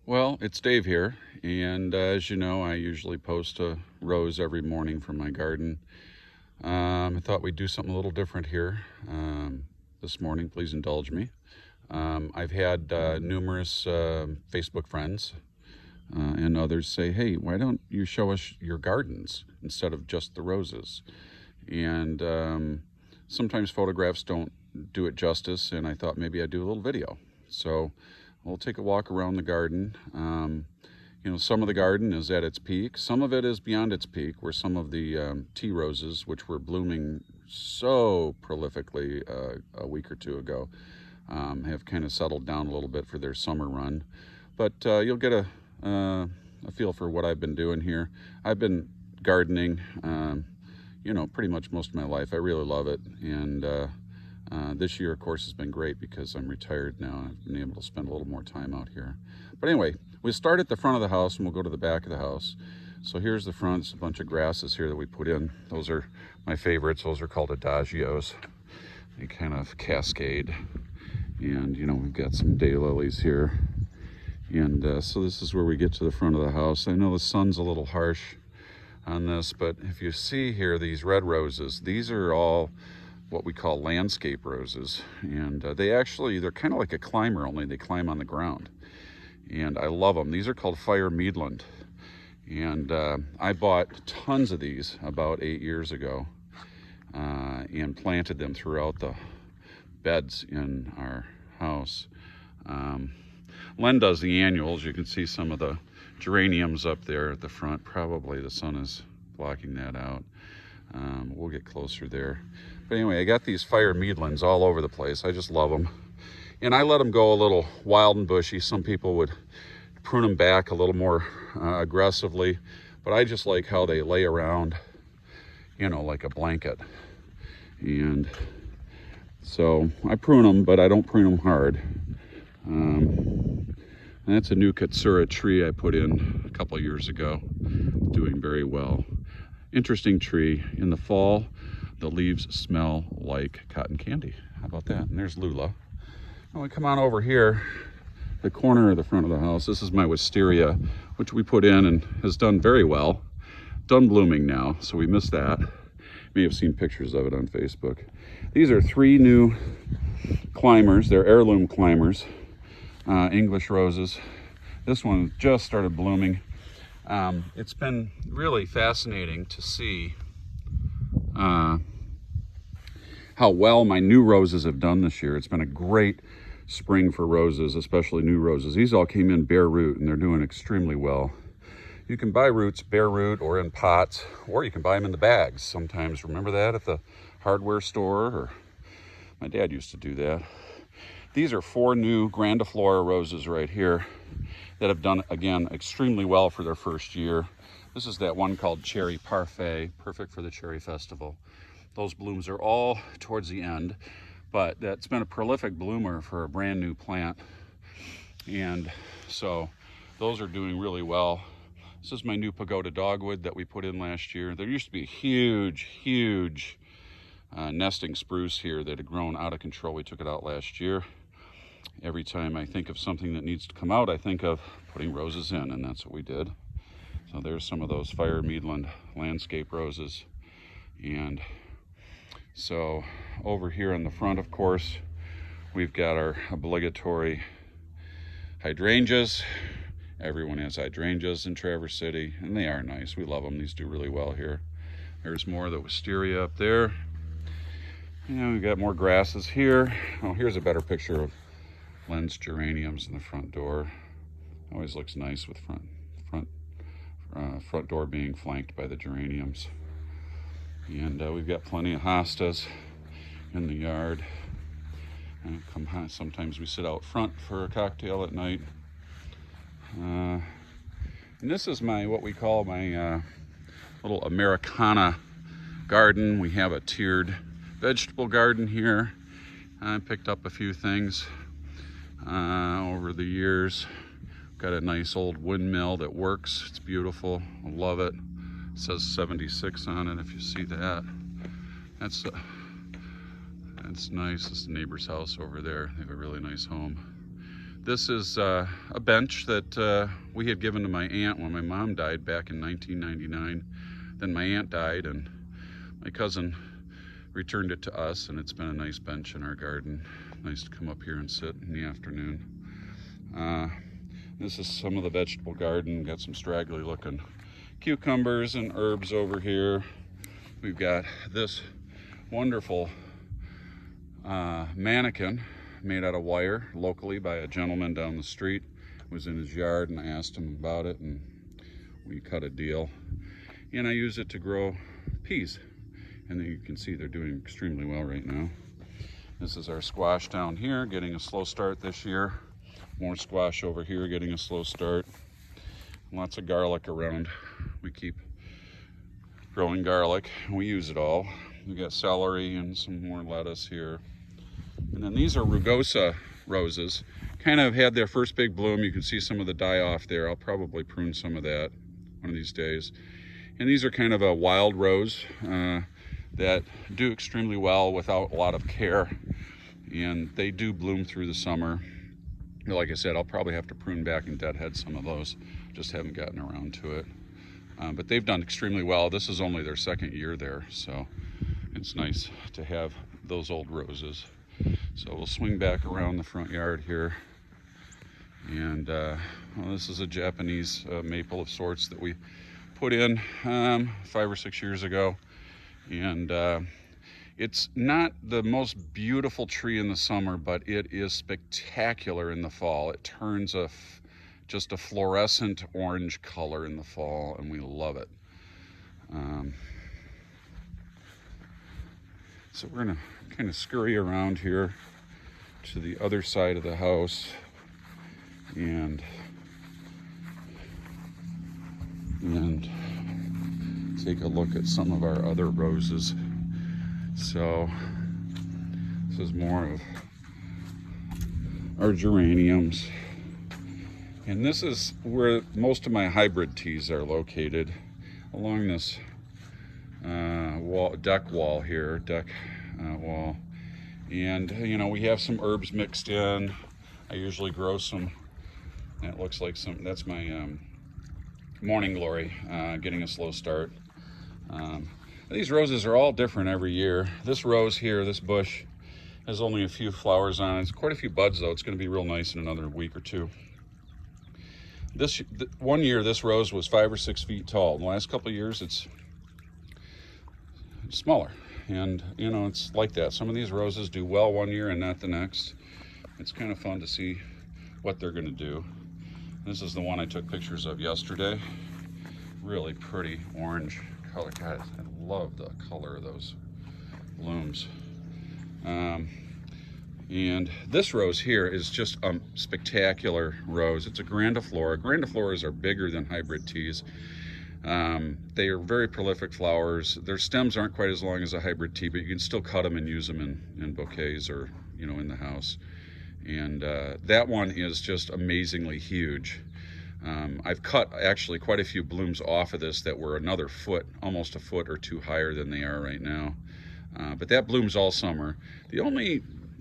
Well, it's Dave here, and as you know, I usually post a rose every morning from my garden. I thought we'd do something a little different here this morning. Please indulge me. I've had numerous Facebook friends and others say, hey, why don't you show us your gardens instead of just the roses? And sometimes photographs don't do it justice, and I thought maybe I'd do a little video. So we'll take a walk around the garden. Some of the garden is at its peak. Some of it is beyond its peak, where some of the tea roses, which were blooming so prolifically a week or two ago, have kind of settled down a little bit for their summer run. But you'll get a feel for what I've been doing here. I've been gardening, pretty much most of my life. I really love it. And this year, of course, has been great because I'm retired now. I've been able to spend a little more time out here. But anyway, we start at the front of the house and we'll go to the back of the house. So here's the front. It's a bunch of grasses here that we put in. Those are my favorites. Those are called adagios. They kind of cascade. And, we've got some daylilies here. And so this is where we get to the front of the house. I know the sun's a little harsh on this, but if you see here, these red roses, these are all what we call landscape roses. And they're kind of like a climber, only they climb on the ground. And I love them. These are called fire meadland. And I bought tons of these about 8 years ago and planted them throughout the beds in our house. Len does the annuals. You can see some of the geraniums up there at the front. Probably the sun is blocking that out. We'll get closer there. But anyway, I got these fire meadlands all over the place. I just love them. And I let them go a little wild and bushy. Some people would prune them back a little more aggressively. But I just like how they lay around, like a blanket. And so I prune them, but I don't prune them hard. And that's a new Katsura tree I put in a couple of years ago. Doing very well. Interesting tree. In the fall, the leaves smell like cotton candy. How about that? And there's Lula. When we come on over here, the corner of the front of the house, this is my wisteria, which we put in and has done very well. Done blooming now, so we missed that. You may have seen pictures of it on Facebook. These are 3 new climbers. They're heirloom climbers, English roses. This one just started blooming. It's been really fascinating to see how well my new roses have done this year. It's been a great spring for roses, especially new roses. These all came in bare root and they're doing extremely well. You can buy roots bare root or in pots, or you can buy them in the bags sometimes. Remember that at the hardware store? Or my dad used to do that. These are 4 new grandiflora roses right here that have done, again, extremely well for their first year. This is that one called Cherry Parfait, perfect for the Cherry Festival. Those blooms are all towards the end, but that's been a prolific bloomer for a brand new plant. And so those are doing really well. This is my new pagoda dogwood that we put in last year. There used to be a huge nesting spruce here that had grown out of control. We took it out last year. Every time I think of something that needs to come out, I think of putting roses in, and that's what we did. So there's some of those fire meadland landscape roses. And so over here in the front, of course, we've got our obligatory hydrangeas. Everyone has hydrangeas in Traverse City, and they are nice. We love them. These do really well here. There's more of the wisteria up there. We've got more grasses here. Oh, here's a better picture of Len's geraniums in the front door. Always looks nice with front door being flanked by the geraniums. And we've got plenty of hostas in the yard. And sometimes we sit out front for a cocktail at night. And this is what we call my little Americana garden. We have a tiered vegetable garden here. I picked up a few things over the years. Got a nice old windmill that works. It's beautiful. I love it. It says 76 on it, if you see that. That's nice. It's the neighbor's house over there. They have a really nice home. This is a bench that we had given to my aunt when my mom died back in 1999. Then my aunt died and my cousin returned it to us, and it's been a nice bench in our garden. Nice to come up here and sit in the afternoon. This is some of the vegetable garden. Got some straggly looking cucumbers and herbs over here. We've got this wonderful mannequin made out of wire locally by a gentleman down the street. It was in his yard and I asked him about it and we cut a deal. And I use it to grow peas. And you can see they're doing extremely well right now. This is our squash down here, getting a slow start this year. More squash over here, getting a slow start. Lots of garlic around. We keep growing garlic. We use it all. We got celery and some more lettuce here. And then these are rugosa roses. Kind of had their first big bloom. You can see some of the die off there. I'll probably prune some of that one of these days. And these are kind of a wild rose that do extremely well without a lot of care. And they do bloom through the summer. Like I said, I'll probably have to prune back and deadhead some of those. Just haven't gotten around to it. But they've done extremely well. This is only their second year there, so it's nice to have those old roses. So we'll swing back around the front yard here. And well, this is a Japanese maple of sorts that we put in 5 or 6 years ago. And it's not the most beautiful tree in the summer, but it is spectacular in the fall. It turns just a fluorescent orange color in the fall, and we love it. So we're gonna kind of scurry around here to the other side of the house and take a look at some of our other roses. So this is more of our geraniums. And this is where most of my hybrid teas are located, along this deck wall here, wall. And you know, we have some herbs mixed in. I usually grow some, that looks like some, that's my morning glory, getting a slow start. These roses are all different every year. This rose here, this bush, has only a few flowers on it. It's quite a few buds though. It's going to be real nice in another week or two. One year this rose was 5 or 6 feet tall. In the last couple of years it's smaller. And you know, it's like that. Some of these roses do well one year and not the next. It's kind of fun to see what they're going to do. This is the one I took pictures of yesterday. Really pretty orange color. God, I love the color of those blooms. And this rose here is just a spectacular rose. It's a grandiflora. Grandifloras are bigger than hybrid teas. They are very prolific flowers. Their stems aren't quite as long as a hybrid tea, but you can still cut them and use them in bouquets or, you know, in the house. And that one is just amazingly huge. I've cut actually quite a few blooms off of this that were another foot, almost a foot or two higher than they are right now. But that blooms all summer.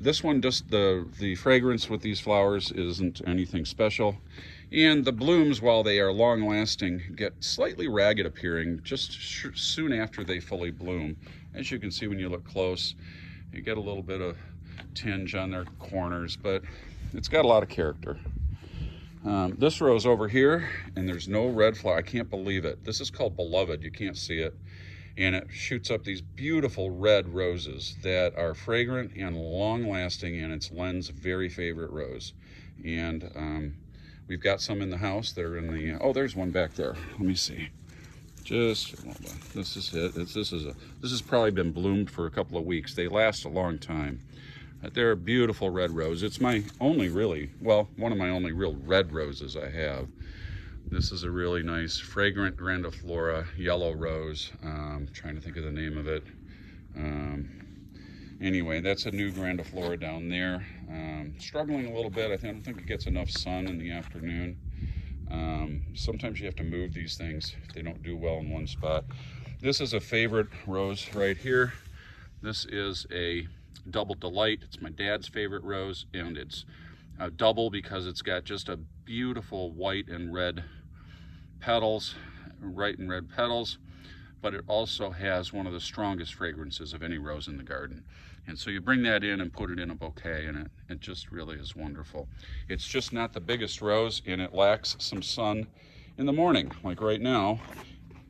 This one, just the fragrance with these flowers isn't anything special. And the blooms, while they are long lasting, get slightly ragged appearing just soon after they fully bloom. As you can see when you look close, you get a little bit of tinge on their corners, but it's got a lot of character. This rose over here, and there's no red flower. I can't believe it. This is called Beloved. You can't see it. And it shoots up these beautiful red roses that are fragrant and long-lasting, and it's Len's very favorite rose. And we've got some in the house. They're in the, oh, there's one back there. Let me see. Just a little bit. This is it. This has probably been bloomed for a couple of weeks. They last a long time. They're a beautiful red rose. It's my only really, well, one of my only real red roses I have. This is a really nice, fragrant grandiflora yellow rose. Trying to think of the name of it. Anyway, that's a new grandiflora down there. Struggling a little bit. I don't think it gets enough sun in the afternoon. Sometimes you have to move these things if they don't do well in one spot. This is a favorite rose right here. This is a Double Delight. It's my dad's favorite rose, and it's double because it's got just a beautiful white and red petals, white and red petals, but it also has one of the strongest fragrances of any rose in the garden. And so you bring that in and put it in a bouquet, and it just really is wonderful. It's just not the biggest rose, and it lacks some sun in the morning. Like right now,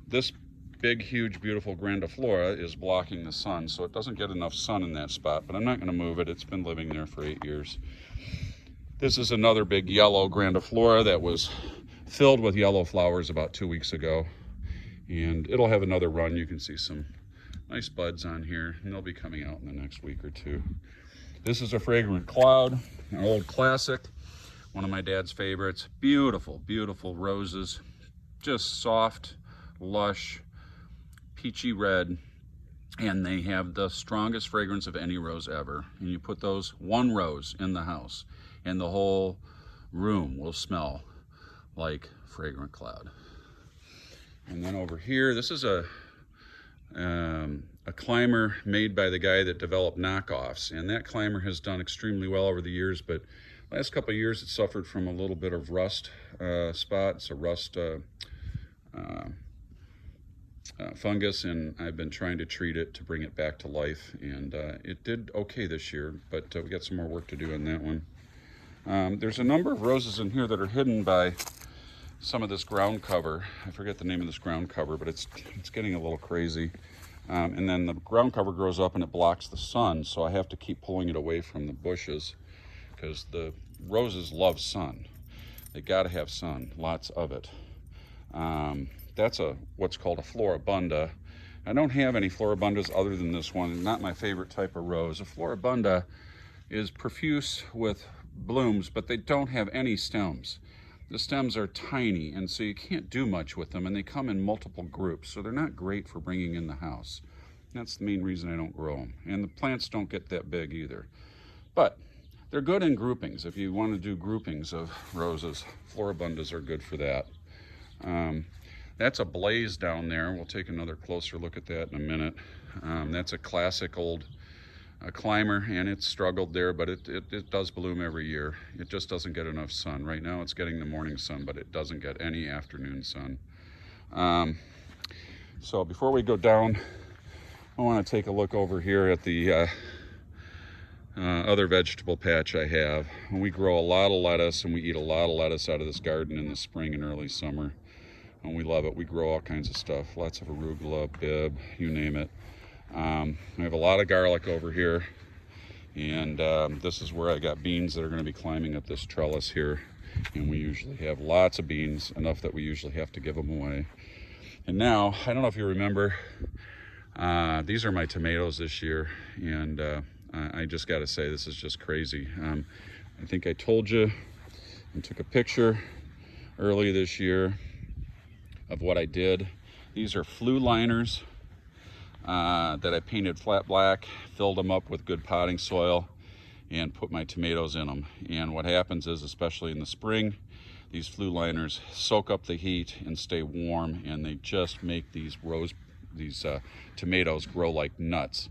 this big, huge, beautiful grandiflora is blocking the sun, so it doesn't get enough sun in that spot, but I'm not gonna move it. It's been living there for 8 years. This is another big yellow grandiflora that was filled with yellow flowers about 2 weeks ago, and it'll have another run. You can see some nice buds on here, and they'll be coming out in the next week or two. This is a fragrant cloud, an old classic, one of my dad's favorites. Beautiful, beautiful roses, just soft, lush, peachy red, and they have the strongest fragrance of any rose ever. And you put those one rose in the house, and the whole room will smell like fragrant cloud. And then over here, this is a climber made by the guy that developed knockoffs, and that climber has done extremely well over the years, but last couple of years it suffered from a little bit of rust spot. It's a rust fungus, and I've been trying to treat it to bring it back to life, and it did okay this year, but we got some more work to do on that one. There's a number of roses in here that are hidden by some of this ground cover. I forget the name of this ground cover, but it's getting a little crazy. And then the ground cover grows up and it blocks the sun, so I have to keep pulling it away from the bushes because the roses love sun. They gotta have sun, lots of it. That's what's called a floribunda. I don't have any floribundas other than this one, not my favorite type of rose. A floribunda is profuse with blooms, but they don't have any stems. The stems are tiny, and so you can't do much with them, and they come in multiple groups, so they're not great for bringing in the house. That's the main reason I don't grow them. And the plants don't get that big either. But they're good in groupings. If you want to do groupings of roses, floribundas are good for that. That's a blaze down there. We'll take another closer look at that in a minute. That's a classic old climber, and it's struggled there, but it does bloom every year. It just doesn't get enough sun. Right now it's getting the morning sun, but it doesn't get any afternoon sun. So before we go down, I want to take a look over here at the other vegetable patch I have. We grow a lot of lettuce, and we eat a lot of lettuce out of this garden in the spring and early summer, and we love it. We grow all kinds of stuff, lots of arugula, bib, you name it. I have a lot of garlic over here, and this is where I got beans that are going to be climbing up this trellis here, and we usually have lots of beans, enough that we usually have to give them away. And now, I don't know if you remember, these are my tomatoes this year, and I just got to say, this is just crazy. I think I told you and took a picture early this year of what I did. These are flue liners that I painted flat black, filled them up with good potting soil, and put my tomatoes in them. And what happens is, especially in the spring, these flue liners soak up the heat and stay warm, and they just make these tomatoes grow like nuts.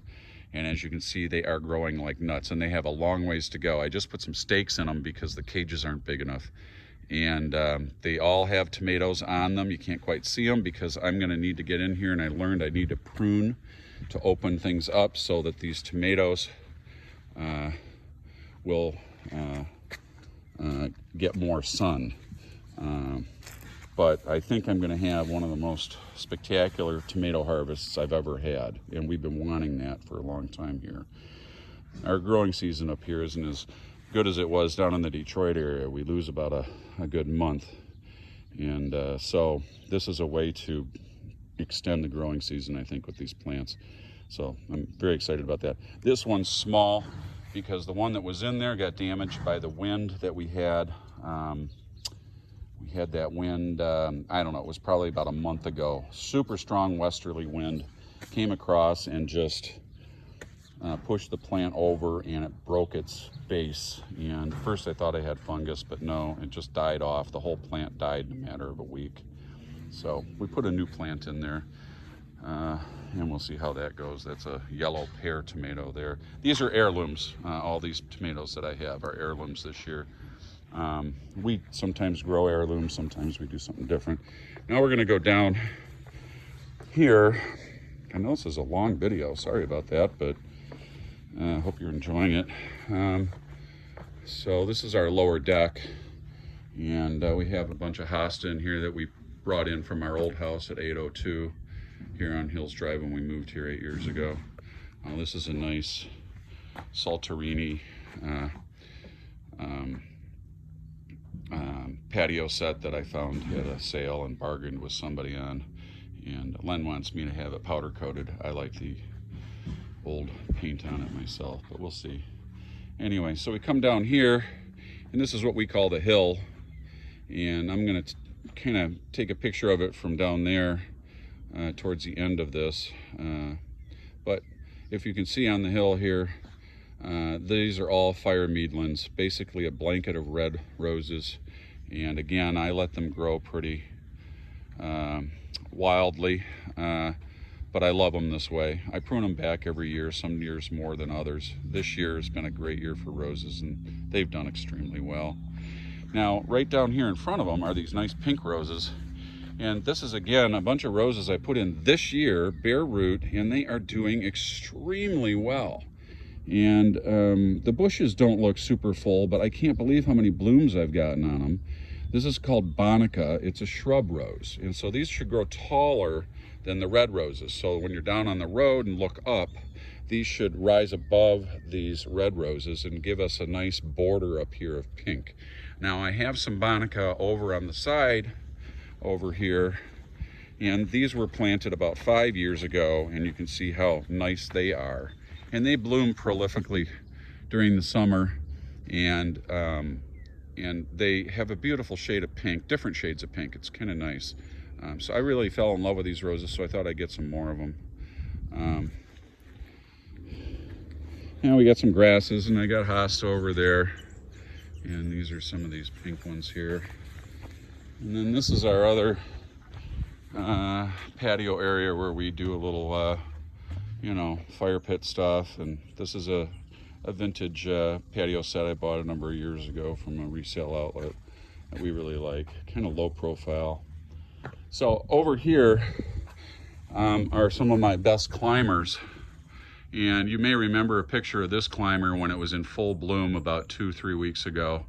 And as you can see, they are growing like nuts, and they have a long ways to go. I just put some stakes in them because the cages aren't big enough. And they all have tomatoes on them. You can't quite see them because I'm going to need to get in here, and I learned I need to prune to open things up so that these tomatoes will get more sun. But I think I'm going to have one of the most spectacular tomato harvests I've ever had, and we've been wanting that for a long time here. Our growing season up here isn't as good as it was down in the Detroit area. We lose about a good month, and so this is a way to extend the growing season, I think, with these plants. So I'm very excited about that. This one's small because the one that was in there got damaged by the wind that we had. We had that wind, I don't know, it was probably about a month ago. Super strong westerly wind came across and just pushed the plant over, and it broke its base. And first I thought I had fungus, but no, it just died off. The whole plant died in a matter of a week. So we put a new plant in there, and we'll see how that goes. That's a yellow pear tomato there. These are heirlooms. All these tomatoes that I have are heirlooms this year. We sometimes grow heirlooms, sometimes we do something different. Now we're going to go down here. I know this is a long video, sorry about that, but I hope you're enjoying it. So this is our lower deck, and we have a bunch of hosta in here that we brought in from our old house at 802 here on Hills Drive when we moved here 8 years ago. This is a nice Salterini patio set that I found at a sale and bargained with somebody on. And Len wants me to have it powder coated. I like the old paint on it myself, but we'll see. Anyway, so we come down here, and this is what we call the hill. And I'm gonna kind of take a picture of it from down there towards the end of this. But if you can see on the hill here, these are all fire meadlands, basically a blanket of red roses. And again, I let them grow pretty wildly, but I love them this way. I prune them back every year, some years more than others. This year has been a great year for roses, and they've done extremely well. Now, right down here in front of them are these nice pink roses. And this is, again, a bunch of roses I put in this year, bare root, and they are doing extremely well. And the bushes don't look super full, but I can't believe how many blooms I've gotten on them. This is called Bonica. It's a shrub rose. And so these should grow taller than the red roses. So when you're down on the road and look up, these should rise above these red roses and give us a nice border up here of pink. Now I have some Bonica over on the side over here, and these were planted about 5 years ago, and you can see how nice they are. And they bloom prolifically during the summer, and they have a beautiful shade of pink, different shades of pink. It's kind of nice. So I really fell in love with these roses, so I thought I'd get some more of them. Now we got some grasses, and I got hosta over there, and these are some of these pink ones here. And then this is our other patio area where we do a little fire pit stuff. And this is a vintage patio set I bought a number of years ago from a resale outlet that we really like, kind of low profile. So over here are some of my best climbers, and you may remember a picture of this climber when it was in full bloom about 2-3 weeks ago.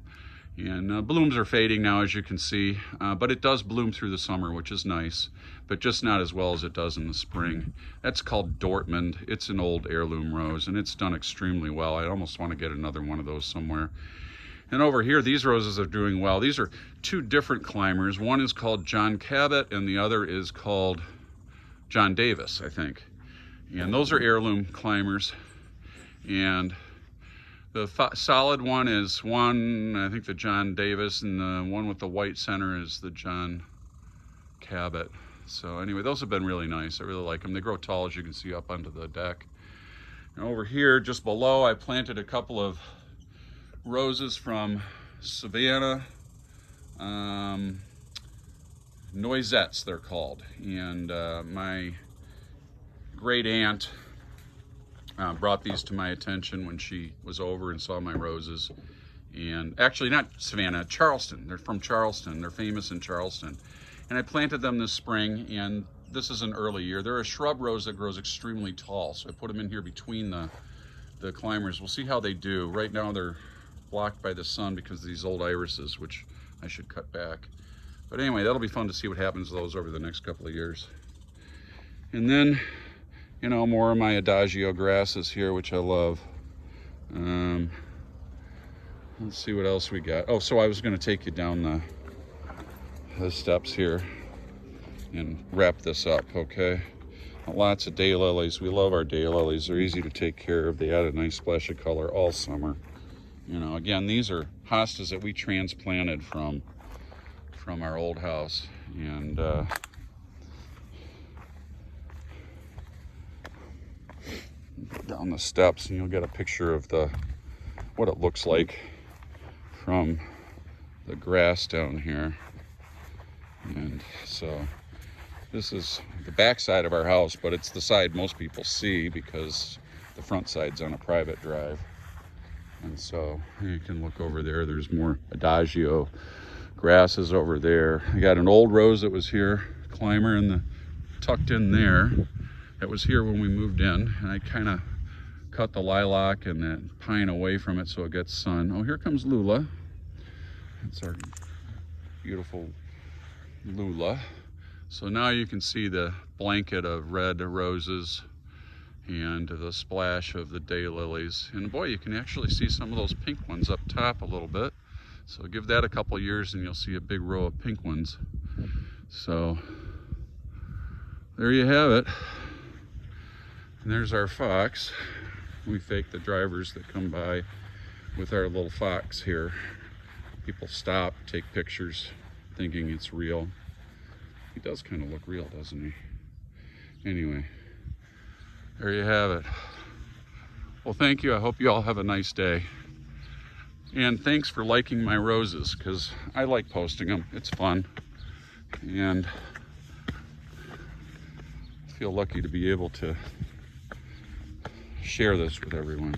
And blooms are fading now, as you can see, but it does bloom through the summer, which is nice, but just not as well as it does in the spring. That's called Dortmund. It's an old heirloom rose, and it's done extremely well. I almost want to get another one of those somewhere. And over here, these roses are doing well. These are two different climbers. One is called John Cabot, and the other is called John Davis, I think. And those are heirloom climbers. And the solid one is I think the John Davis, and the one with the white center is the John Cabot. So anyway, those have been really nice. I really like them. They grow tall, as you can see, up onto the deck. And over here, just below, I planted a couple of roses from Savannah, noisettes they're called. And my great aunt brought these to my attention when she was over and saw my roses. And actually, not Savannah, Charleston. They're from Charleston. They're famous in Charleston. And I planted them this spring, and this is an early year. They're a shrub rose that grows extremely tall, so I put them in here between the climbers. We'll see how they do. Right now they're blocked by the sun because of these old irises, which I should cut back. But anyway, that'll be fun to see what happens to those over the next couple of years. And then, more of my adagio grasses here, which I love. Let's see what else we got. Oh, so I was going to take you down the steps here and wrap this up, okay? Lots of daylilies. We love our daylilies. They're easy to take care of. They add a nice splash of color all summer. Again, these are hostas that we transplanted from our old house. And down the steps, and you'll get a picture of what it looks like from the grass down here. And so this is the back side of our house, but it's the side most people see because the front side's on a private drive. And so you can look over there. There's more adagio grasses over there. I got an old rose that was here, climber tucked in there. That was here when we moved in, and I kind of cut the lilac and that pine away from it so it gets sun. Oh, here comes Lula. That's our beautiful Lula. So now you can see the blanket of red roses and the splash of the daylilies. And boy, you can actually see some of those pink ones up top a little bit. So give that a couple years and you'll see a big row of pink ones. So there you have it. And there's our fox. We fake the drivers that come by with our little fox here. People stop, take pictures, thinking it's real. He does kind of look real, doesn't he? Anyway, there you have it. Well, thank you. I hope you all have a nice day. And thanks for liking my roses, because I like posting them. It's fun. And I feel lucky to be able to share this with everyone.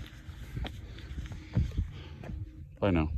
Bye now.